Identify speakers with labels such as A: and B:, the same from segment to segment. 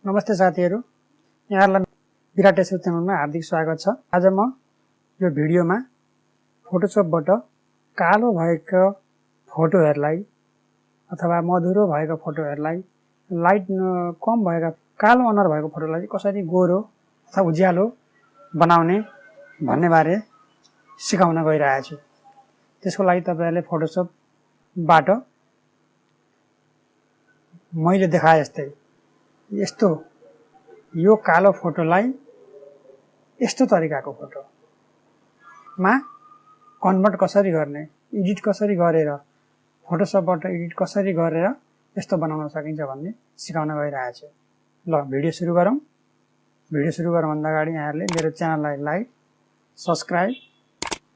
A: नमस्ते साथीहरु, यहाँहरुलाई विराट एसो च्यानलमा हार्दिक स्वागत छ। आज म यो भिडियोमा फोटोशपबाट कालो भएका फोटोहरुलाई अथवा मधुरो भएका फोटोहरुलाई लाइट कम भएका कालो अनुहार भएको फोटोलाई कसरी गोरो अथवा उज्यालो बनाउने भन्ने बारे सिकाउन गइरहेको छु। त्यसको लागि तपाईहरुले फोटोशपबाट मैले देखाए जस्तै यस्तो यो कालो फोटोलाई यस्तो तरिकाको फोटोमा कन्भर्ट कसरी गर्ने, एडिट कसरी गरेर फोटोशपबाट एडिट कसरी गरेर यस्तो बनाउन सकिन्छ भन्ने सिकाउन गइरहेको छु। ल भिडियो सुरु गरौँ। भिडियो सुरु गर्नुभन्दा अगाडि यहाँहरुले मेरो च्यानललाई लाइक, सब्स्क्राइब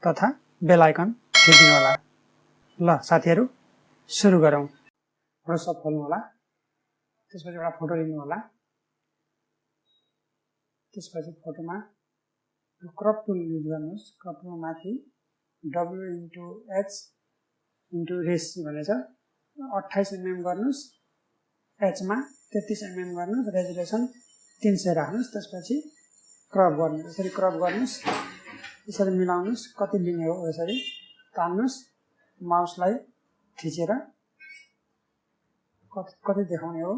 A: तथा बेल आइकन थिच्नु होला। ल साथीहरु सुरु गरौँ। फोटोशप खोल्नु होला। त्यसपछि एउटा फोटो लिनु होला। त्यसपछि फोटोमा क्रप टुल युज गर्नुस्। क्रप टुलमा माथि W/H/रेस भनेछ 28 mm गर्नुस्। H मा 33 mm गर्नुस्। रेजोल्युसन 300 राख्नुस्। त्यसपछि क्रप गर्नुस्। यसरी क्रप गर्नुस्। यसरी मिलाउनुस्। कति लिने हो यसरी तान्नुस्। माउसलाई थिचेर कति देखाउने हो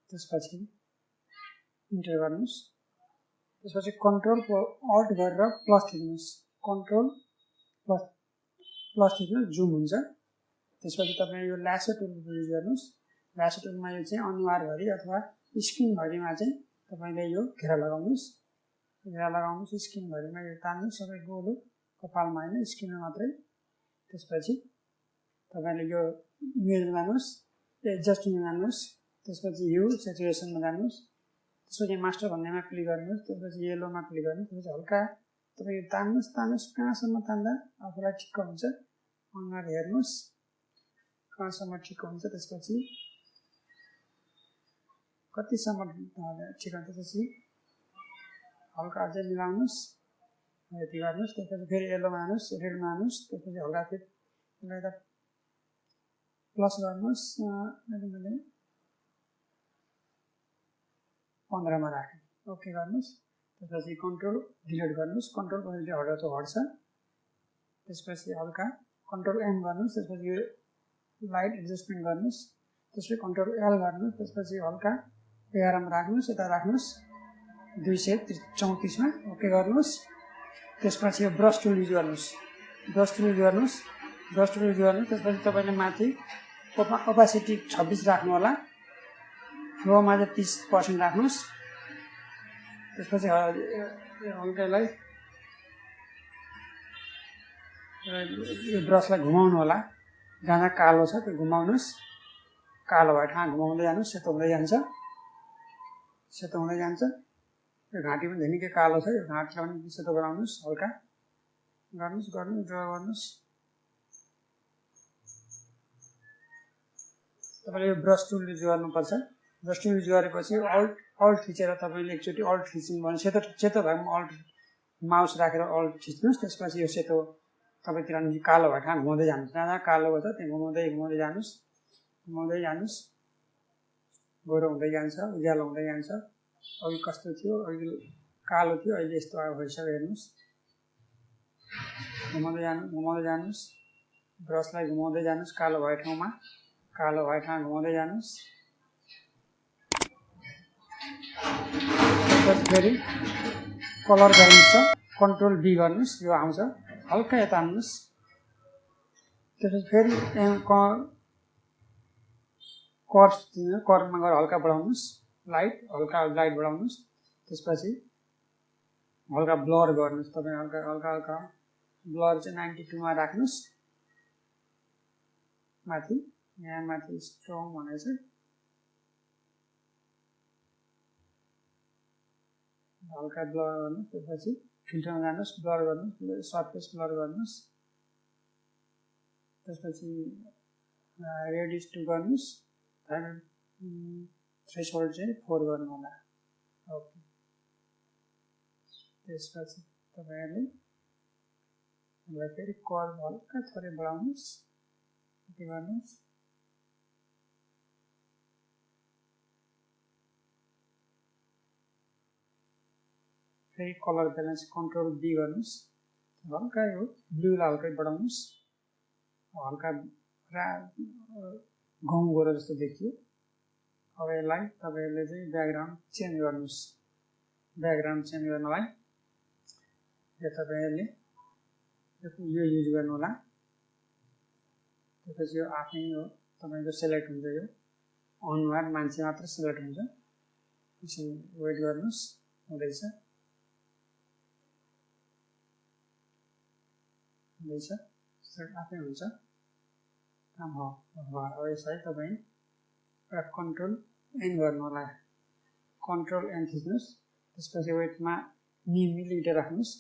A: त्यसपछि इन्टर गर्नुस्। त्यसपछि कन्ट्रोल अल्ट गरेर प्लस थिच्नुस्। कन्ट्रोल प्लस थिच्नुस् जुम हुन्छ। त्यसपछि तपाईले यो ल्यासो टुल युज गर्नुस्। ल्यासो टुलमा यो चाहिँ अनुहारभरि अथवा स्किन भरिमा चाहिँ तपाईले यो घेरा लगाउनुस्। घेरा लगाउनुस्। स्किन भरिमा यो तान्नुस्। सबै गोलो कपालमा हैन स्किनमा मात्रै। त्यसपछि तपाईले यो इमेजमा जानुस्। एडजस्टमा जानुस्। त्यसपछि ह्यू स्याचुरेसनमा जानुस्। त्यसपछि मास्टर भन्नेमा क्लिक गर्नुस्। त्यसपछि येलोमा क्लिक गर्नुस्। त्यसपछि हल्का तपाई यो तान्नुस् कहाँसम्म तान्दा आफुलाई ठिक्क हुन्छ अनुहार हेर्नुस् कहाँसम्म ठिक्क हुन्छ। त्यसपछि कतिसम्म ठिक हुन्छ। त्यसपछि हल्का अझै मिलाउनुस्। यति गर्नुस्। त्यसपछि फेरि येलोमा जानुस्, रेडमा जानुस्। त्यसपछि हल्का फेरि यता प्लस गर्नुस्। मैले 15 मा राखेँ। ओके गर्नुस्। त्यसपछि कन्ट्रोल डिलिट गर्नुस्। कन्ट्रोल डिलिट हटाउँदा त हट्छ। त्यसपछि हल्का कन्ट्रोल एम गर्नुस्। त्यसपछि यो लाइट एडजस्टमेन्ट गर्नुस्। त्यसपछि कन्ट्रोल एल गर्नुस्। त्यसपछि हल्का 11 मा राख्नुस्। यता राख्नुस् 234 मा ओके गर्नुस्। त्यसपछि यो ब्रश टुल युज गर्नुस्। ब्रश टुल युज गर्नुस्। ब्रश टुल युज गर्नुस्। त्यसपछि तपाईले माथि ओपासिटी 26 राख्नु होला। फ्लोमा चाहिँ 30% राख्नुस्। त्यसपछि हल्कालाई यो ब्रशलाई घुमाउनु होला। जहाँ कालो छ त्यो घुमाउनुस्। कालो भयो ठाउँ घुमाउँदै जानुस्। सेतो हुँदै जान्छ। सेतो हुँदै जान्छ। यो घाँटी पनि धेरै कालो छ। यो घाँटीलाई पनि सेतो बनाउनुस्। हल्का गर्नुस् ड्र गर्नुस्। तपाईले यो ब्रश टुल युज गर्नुपर्छ। ब्रश टुल युज गरेपछि अल्ट थिचेर तपाईले एकचोटी अल्ट थिच्नु भने सेतो भएमा अल्ट माउस राखेर अल्ट थिच्नुस्। त्यसपछि यो सेतो तपाईतिर कालो भए ठाउँ घुमाउँदै जानुस्। जहाँ कालो छ त्यहाँ घुमाउँदै जानुस्। घुमाउँदै जानुस्। गोरो हुँदै जान्छ, उज्यालो हुँदै जान्छ। अघि कस्तो थियो, अघि कालो थियो, अहिले यस्तो भइसक्यो हेर्नुस्। घुमाउँदै जानुस्। ब्रशलाई घुमाउँदै जानुस्। कालो भए ठाउँमा घुमाउँदै जानुस्। त्यसपछि फेरि कलर गर्नुस्। कन्ट्रोल बी गर्नुस्। यो आउँछ हल्का यता हान्नुस्। त्यसपछि फेरि कर्वमा गएर हल्का बढाउनुस्। हल्का लाइट बढाउनुस्। त्यसपछि हल्का ब्लर गर्नुस्। तपाई हल्का ब्लर चाहिँ 92 मा राख्नुस्। माथि यहाँ माथि स्ट्रङ भनेछ। हल्का ब्लर गर्नुस्। त्यसपछि फिल्टरमा जानुस्। ब्लर गर्नुस्। सरफेस ब्लर गर्नुस्। त्यसपछि रेडियस 2 गर्नुस्। थ्रेशोल्ड चाहिँ 4 गर्नु होला। ओके। त्यसपछि तपाईहरुले यसलाई फेरि कर्भ हल्का थोरै बढाउनुहोस्, यति गर्नुहोस्। फेरि कलर ब्यालेन्स कन्ट्रोल बी गर्नुहोस्, हल्का यो ब्लूलाई हल्कै बढाउनुहोस्, हल्का गहुँ गोरो जस्तो देखियो। अब यसलाई तपाईँहरूले चाहिँ ब्याकग्राउन्ड चेन्ज गर्नुहोस्। ब्याकग्राउन्ड चेन्ज गर्नलाई यो तपाईँहरूले यो युज गर्नु होला। त्यसपछि यो आफै हो तपाईँको सेलेक्ट हुन्छ, यो अनुहार मान्छे मात्र सेलेक्ट हुन्छ। एकछिन वेट गर्नुहोस्, हुँदैछ आफै हुन्छ काम हो। अब यसलाई तपाईँ कन्ट्रोल एन गर्नु होला, कन्ट्रोल एन थिच्नुहोस्। त्यसपछि वेटमा मिलिमिटर राख्नुहोस्,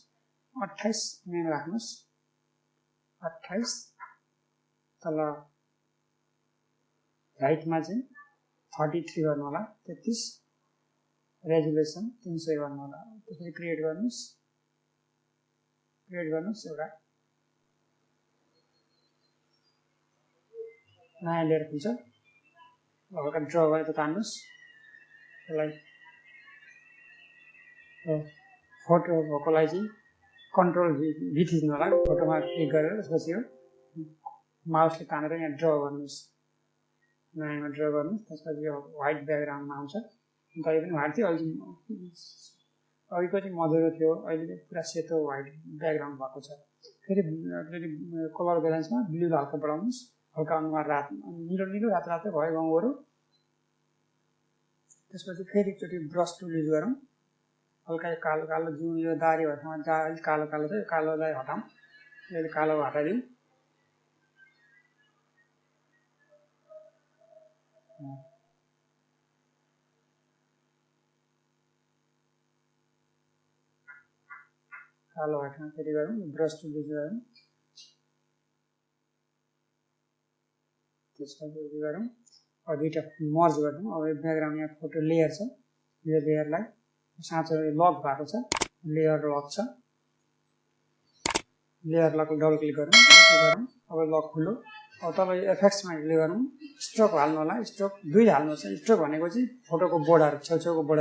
A: 28 mm राख्नुहोस्, 28। तल हाइटमा चाहिँ 33 गर्नु होला, 33। रेजुलेसन 300 गर्नु होला। त्यसपछि क्रिएट गर्नुहोस्, एउटा नयाँ लेयर खुल्छ। हल्का ड्र गरेर तान्नुहोस् यसलाई। फोटो भएकोलाई चाहिँ कन्ट्रोल भी थिच्नु होला, फोटोमा क्लिक गरेर त्यसपछि यो माउसले तानेर यहाँ ड्र गर्नुहोस्, नयाँमा ड्र गर्नुहोस्। त्यसपछि यो व्हाइट ब्याकग्राउन्डमा आउँछ। तपाईँ पनि व्हाइट थियो, अघिको चाहिँ मधुरो थियो, अहिले चाहिँ पुरा सेतो व्हाइट ब्याकग्राउन्ड भएको छ। फेरि कलर ब्यालेन्समा ब्लूलाई हल्का बढाउनुहोस्, हल्का अनुहार निलो रातो भयो गाउँहरू। त्यसपछि फेरि एकचोटि ब्रस टुल युज गरौँ। हल्का यो कालो जुन यो दारी भएको ठाउँमा अलिक कालो छ, यो कालोलाई हटाउँ। यसले कालो हटाइदिउँ। कालो हटाउँ, फेरि गरौँ, ब्रस टुल युज गरौँ। त्यसपछि उयो गरौँ, अब दुईवटा मर्ज गरिदिउँ। अब यो ब्याकग्राउन्ड यहाँ फोटो लेयर छ, यो लेयरलाई साँचो लक भएको छ, लेयर लक छ। लेयर लकलाई डबल क्लिक गरौँ, अब लक खुल्यो। अब तपाईँ एफेक्ट्समा क्लिक गरौँ, स्ट्रोक हाल्नु होला। स्ट्रोक 2 हाल्नुहोस्। स्ट्रोक भनेको चाहिँ फोटोको बोर्डर छेउछेउको बोर्डर